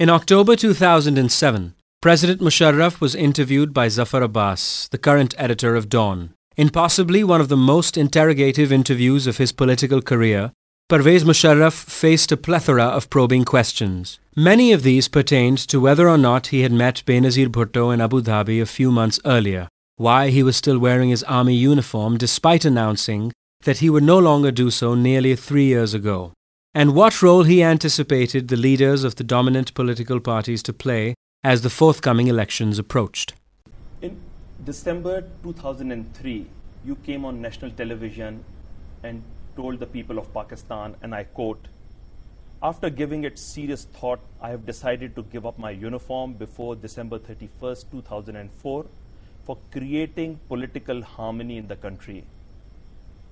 In October 2007, President Musharraf was interviewed by Zaffar Abbas, the current editor of Dawn. In possibly one of the most interrogative interviews of his political career, Pervez Musharraf faced a plethora of probing questions. Many of these pertained to whether or not he had met Benazir Bhutto in Abu Dhabi a few months earlier, why he was still wearing his army uniform despite announcing that he would no longer do so nearly 3 years ago, and what role he anticipated the leaders of the dominant political parties to play as the forthcoming elections approached. In December 2003, you came on national television and told the people of Pakistan, and I quote, "After giving it serious thought, I have decided to give up my uniform before December 31st, 2004 for creating political harmony in the country."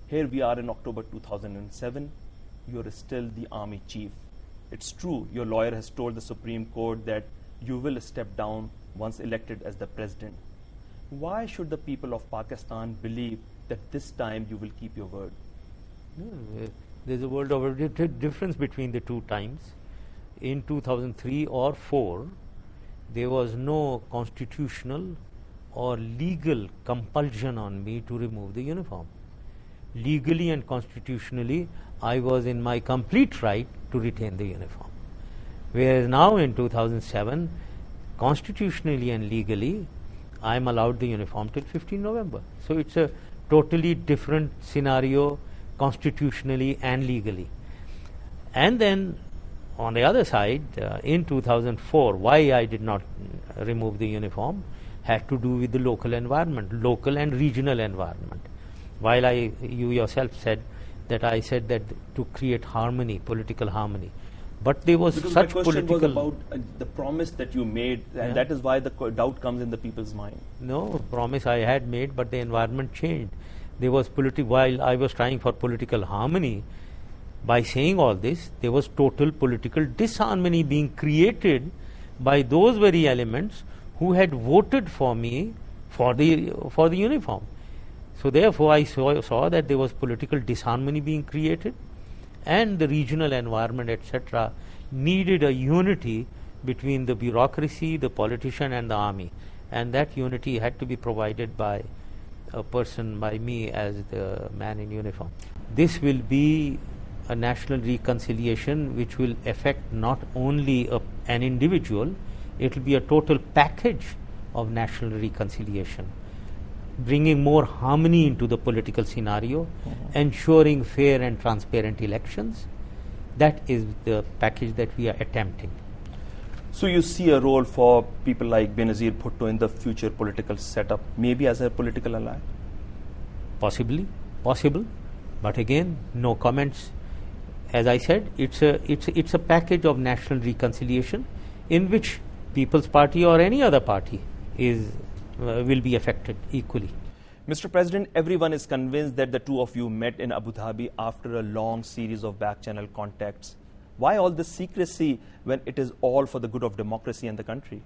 Here we are in October 2007. You're still the army chief. It's true, your lawyer has told the Supreme Court that you will step down once elected as the president. Why should the people of Pakistan believe that this time you will keep your word? There's a world of difference between the two times. In 2003 or 4, there was no constitutional or legal compulsion on me to remove the uniform. Legally and constitutionally, I was in my complete right to retain the uniform. Whereas now in 2007, constitutionally and legally, I am allowed the uniform till 15 November. So it's a totally different scenario constitutionally and legally. And then on the other side, in 2004, why I did not remove the uniform had to do with the local environment, local and regional environment. While you yourself said that I said that to create harmony, political harmony. But there was because such my question political... was about the promise that you made, and that is why the doubt comes in the people's mind. No, promise I had made, but the environment changed. There was while I was trying for political harmony, by saying all this, there was total political disharmony being created by those very elements who had voted for me for the uniform. So therefore, I saw that there was political disharmony being created, and the regional environment, etc., needed a unity between the bureaucracy, the politician, and the army, and that unity had to be provided by a person, by me as the man in uniform. This will be a national reconciliation which will affect not only an individual, it will be a total package of national reconciliation, bringing more harmony into the political scenario, ensuring fair and transparent elections. That is the package that we are attempting. So you see a role for people like Benazir Bhutto in the future political setup, maybe as a political ally? Possibly, possible, but again, no comments. As I said, it's a package of national reconciliation in which People's Party or any other party will be affected equally. Mr. President, everyone is convinced that the two of you met in Abu Dhabi after a long series of back-channel contacts. Why all this secrecy when it is all for the good of democracy and the country?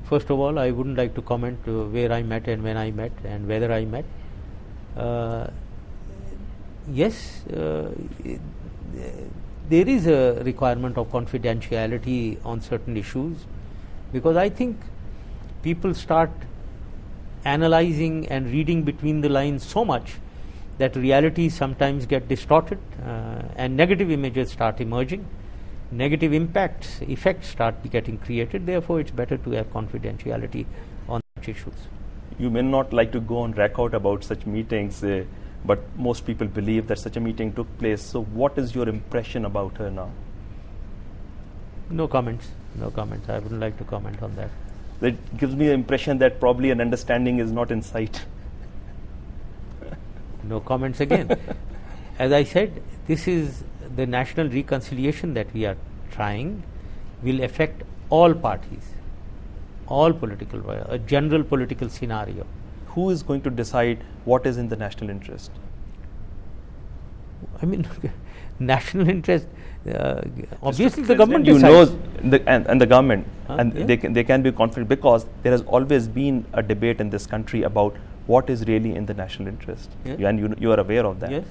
First of all, I wouldn't like to comment where I met and when I met and whether I met. Yes, there is a requirement of confidentiality on certain issues, because I think people start analyzing and reading between the lines so much that realities sometimes get distorted and negative images start emerging, negative effects start getting created. Therefore, it's better to have confidentiality on such issues. You may not like to go on record about such meetings, but most people believe that such a meeting took place. So what is your impression about her now? No comments. No comments. I wouldn't like to comment on that. That gives me the impression that probably an understanding is not in sight. No comments again. As I said, this is the national reconciliation that we are trying will affect all parties, all political, a general political scenario. Who is going to decide what is in the national interest? I mean, national interest, obviously the government decides. You know, and the government, they can be confident, because there has always been a debate in this country about what is really in the national interest. Yes. And you are aware of that. Yes.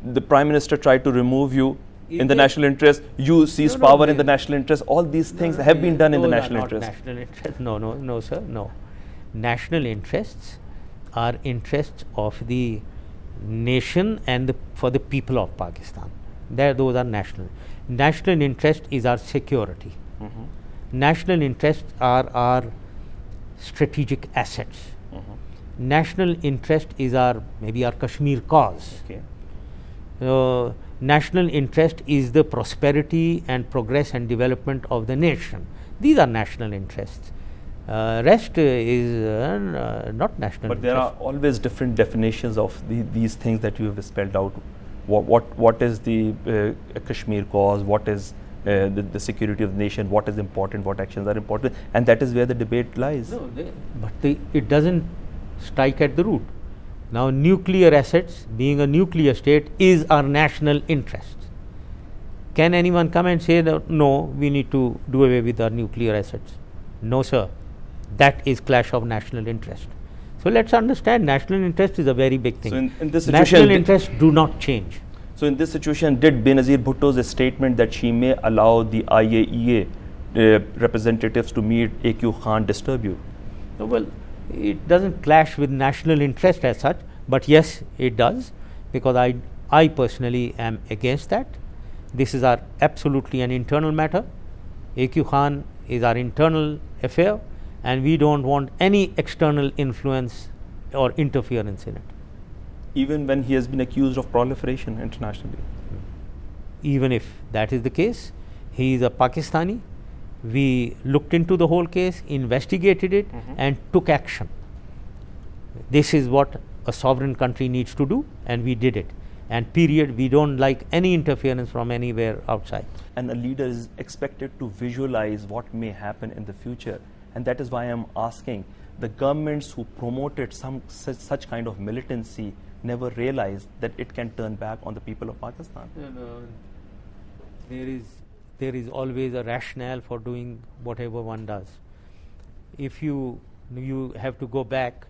The Prime Minister tried to remove you in the national interest, you seize power in the national interest. All these things have been done in the national interest. National interest. No, sir, no. National interests are interests of the nation and for the people of Pakistan. Those are national. National interest is our security. National interests are our strategic assets. National interest is maybe our Kashmir cause. National interest is the prosperity and progress and development of the nation. These are national interests. Rest is not national But there are always different definitions of these things that you have spelled out. What is the Kashmir cause? What is the security of the nation? What is important? What actions are important? And that is where the debate lies. No, but it doesn't strike at the root. Now, nuclear assets, being a nuclear state, is our national interest. Can anyone come and say that no, we need to do away with our nuclear assets? No, sir. That is clash of national interest. So let's understand, national interest is a very big thing. So in this situation, national interests do not change. So in this situation, did Benazir Bhutto's statement that she may allow the IAEA representatives to meet AQ Khan disturb you? No, well, it doesn't clash with national interest as such, but yes, it does, because I personally am against that. This is absolutely an internal matter. AQ Khan is our internal affair, and we don't want any external influence or interference in it. Even when he has been accused of proliferation internationally? Even if that is the case, he is a Pakistani. We looked into the whole case, investigated it, and took action. This is what a sovereign country needs to do, and we did it. And period, we don't like any interference from anywhere outside. And a leader is expected to visualize what may happen in the future. And that is why I am asking, the governments who promoted such kind of militancy never realized that it can turn back on the people of Pakistan. There is always a rationale for doing whatever one does. If you have to go back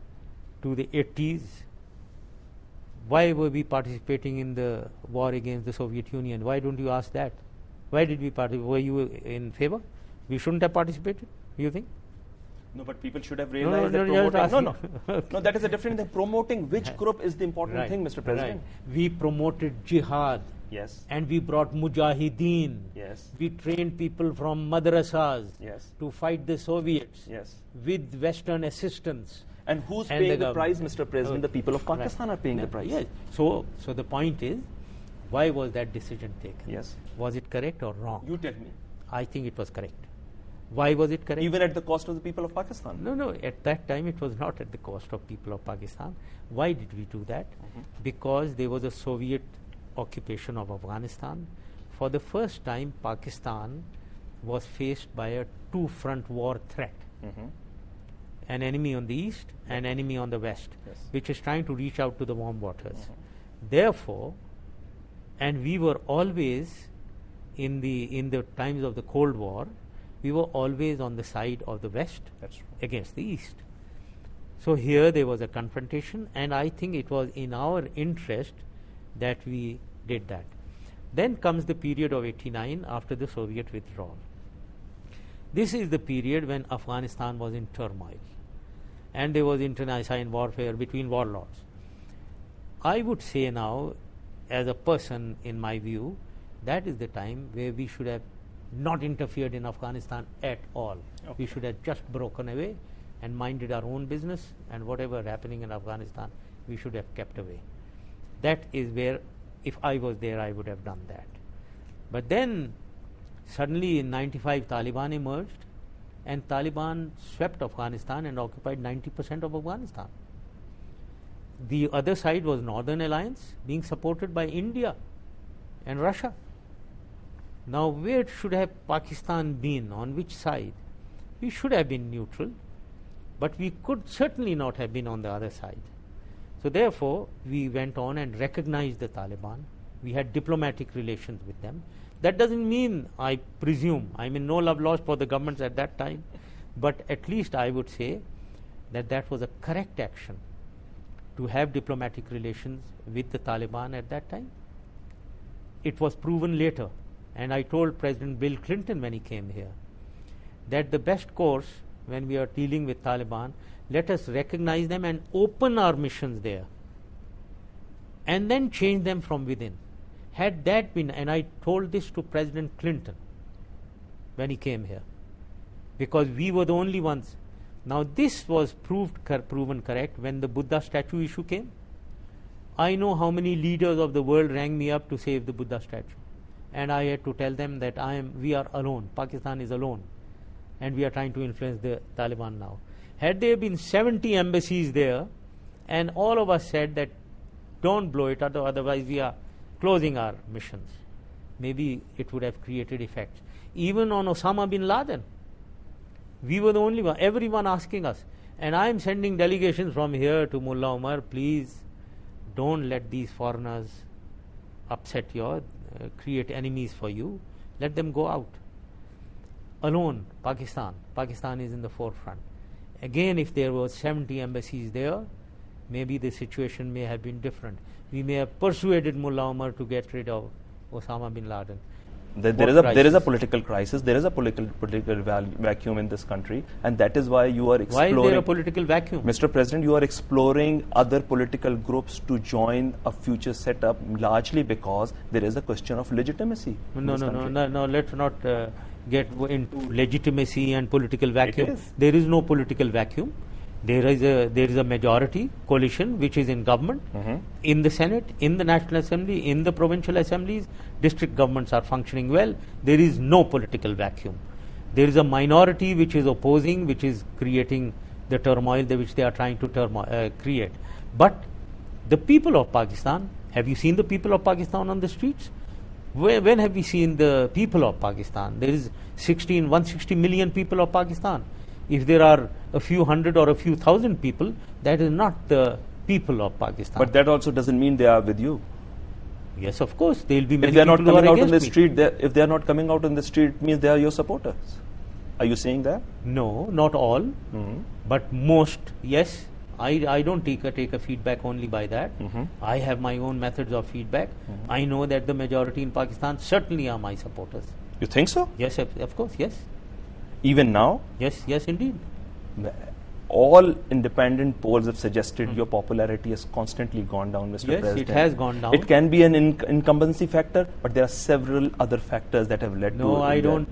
to the 80s, why were we participating in the war against the Soviet Union? Why don't you ask that? Why did we participate? Were you in favor? We shouldn't have participated, you think? No, but people should have realized that promoting... No, that is a different thing. Promoting which group is the important thing, Mr. President? We promoted jihad. Yes. And we brought mujahideen. Yes. We trained people from madrasas to fight the Soviets with Western assistance. And who's paying the price, Mr. President? The people of Pakistan are paying the price. Yes. So the point is, why was that decision taken? Yes. Was it correct or wrong? You tell me. I think it was correct. Why was it correct? Even at the cost of the people of Pakistan? No, at that time it was not at the cost of people of Pakistan. Why did we do that? Because there was a Soviet occupation of Afghanistan. For the first time, Pakistan was faced by a two-front war threat. An enemy on the east and enemy on the west, which is trying to reach out to the warm waters. Therefore, and we were always in the times of the Cold War, we were always on the side of the west against the east. So here there was a confrontation, and I think it was in our interest that we did that. Then comes the period of 89 after the Soviet withdrawal. This is the period when Afghanistan was in turmoil, and there was internecine warfare between warlords. I would say now, as a person, in my view, that is the time where we should have not interfered in Afghanistan at all. We should have just broken away and minded our own business, and whatever happening in Afghanistan, we should have kept away. That is where, if I was there, I would have done that. But then, suddenly in 95, Taliban emerged, and Taliban swept Afghanistan and occupied 90% of Afghanistan. The other side was Northern Alliance, being supported by India and Russia. Now, where should have Pakistan been? On which side? We should have been neutral, but we could certainly not have been on the other side. So therefore, we went on and recognized the Taliban. We had diplomatic relations with them. That doesn't mean, I presume, I mean, no love lost for the governments at that time, but at least I would say that that was a correct action to have diplomatic relations with the Taliban at that time. it was proven later, and I told President Bill Clinton when he came here, that the best course when we are dealing with Taliban, let us recognize them and open our missions there, and then change them from within. Had that been, and I told this to President Clinton when he came here, because we were the only ones. Now this was proven correct when the Buddha statue issue came. I know how many leaders of the world rang me up to save the Buddha statue, and I had to tell them that we are alone, Pakistan is alone, and we are trying to influence the Taliban now. Had there been 70 embassies there, and all of us said that don't blow it, otherwise we are closing our missions, maybe it would have created effects. Even on Osama bin Laden, we were the only one, everyone asking us, and I am sending delegations from here to Mullah Omar, please don't let these foreigners upset you, create enemies for you, let them go out. Alone, Pakistan is in the forefront. Again, if there were 70 embassies there, maybe the situation may have been different. We may have persuaded Mullah Omar to get rid of Osama bin Laden. There is a political crisis, there is a political vacuum in this country, and that is why you are exploring... Why is there a political vacuum? Mr. President, you are exploring other political groups to join a future setup, largely because there is a question of legitimacy. No, let's not get into legitimacy and political vacuum. There is no political vacuum. There is a majority coalition which is in government, in the Senate, in the National Assembly, in the provincial assemblies. District governments are functioning well. There is no political vacuum. There is a minority which is opposing, which is creating the turmoil which they are trying to create. But the people of Pakistan, have you seen the people of Pakistan on the streets? When have we seen the people of Pakistan? There is 160 million people of Pakistan. If there are a few hundred or a few thousand people, that is not the people of Pakistan. But that also doesn't mean they are with you. Yes, of course, there will be many if they are not people coming who are out on the against street, if they are not coming out on the street, it means they are your supporters. Are you saying that? No, not all, but most. Yes, I don't take a feedback only by that. I have my own methods of feedback. I know that the majority in Pakistan certainly are my supporters. You think so? Yes, of course, yes. Even now? Yes, indeed. All independent polls have suggested your popularity has constantly gone down, Mr. President. Yes, it has gone down. It can be an incumbency factor, but there are several other factors that have led to... No, I don't.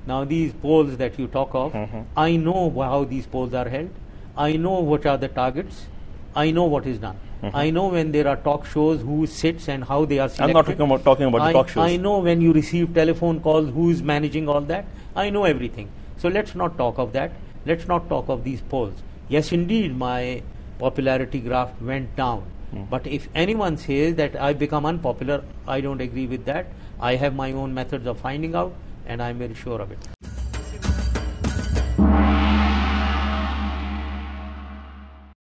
Now, these polls that you talk of, I know how these polls are held. I know what are the targets. I know what is done. I know when there are talk shows, who sits and how they are selected. I'm not talking about the talk shows. I know when you receive telephone calls, who is managing all that. I know everything. So let's not talk of that. Let's not talk of these polls. Yes, indeed, my popularity graph went down. But if anyone says that I become unpopular, I don't agree with that. I have my own methods of finding out, and I'm very sure of it.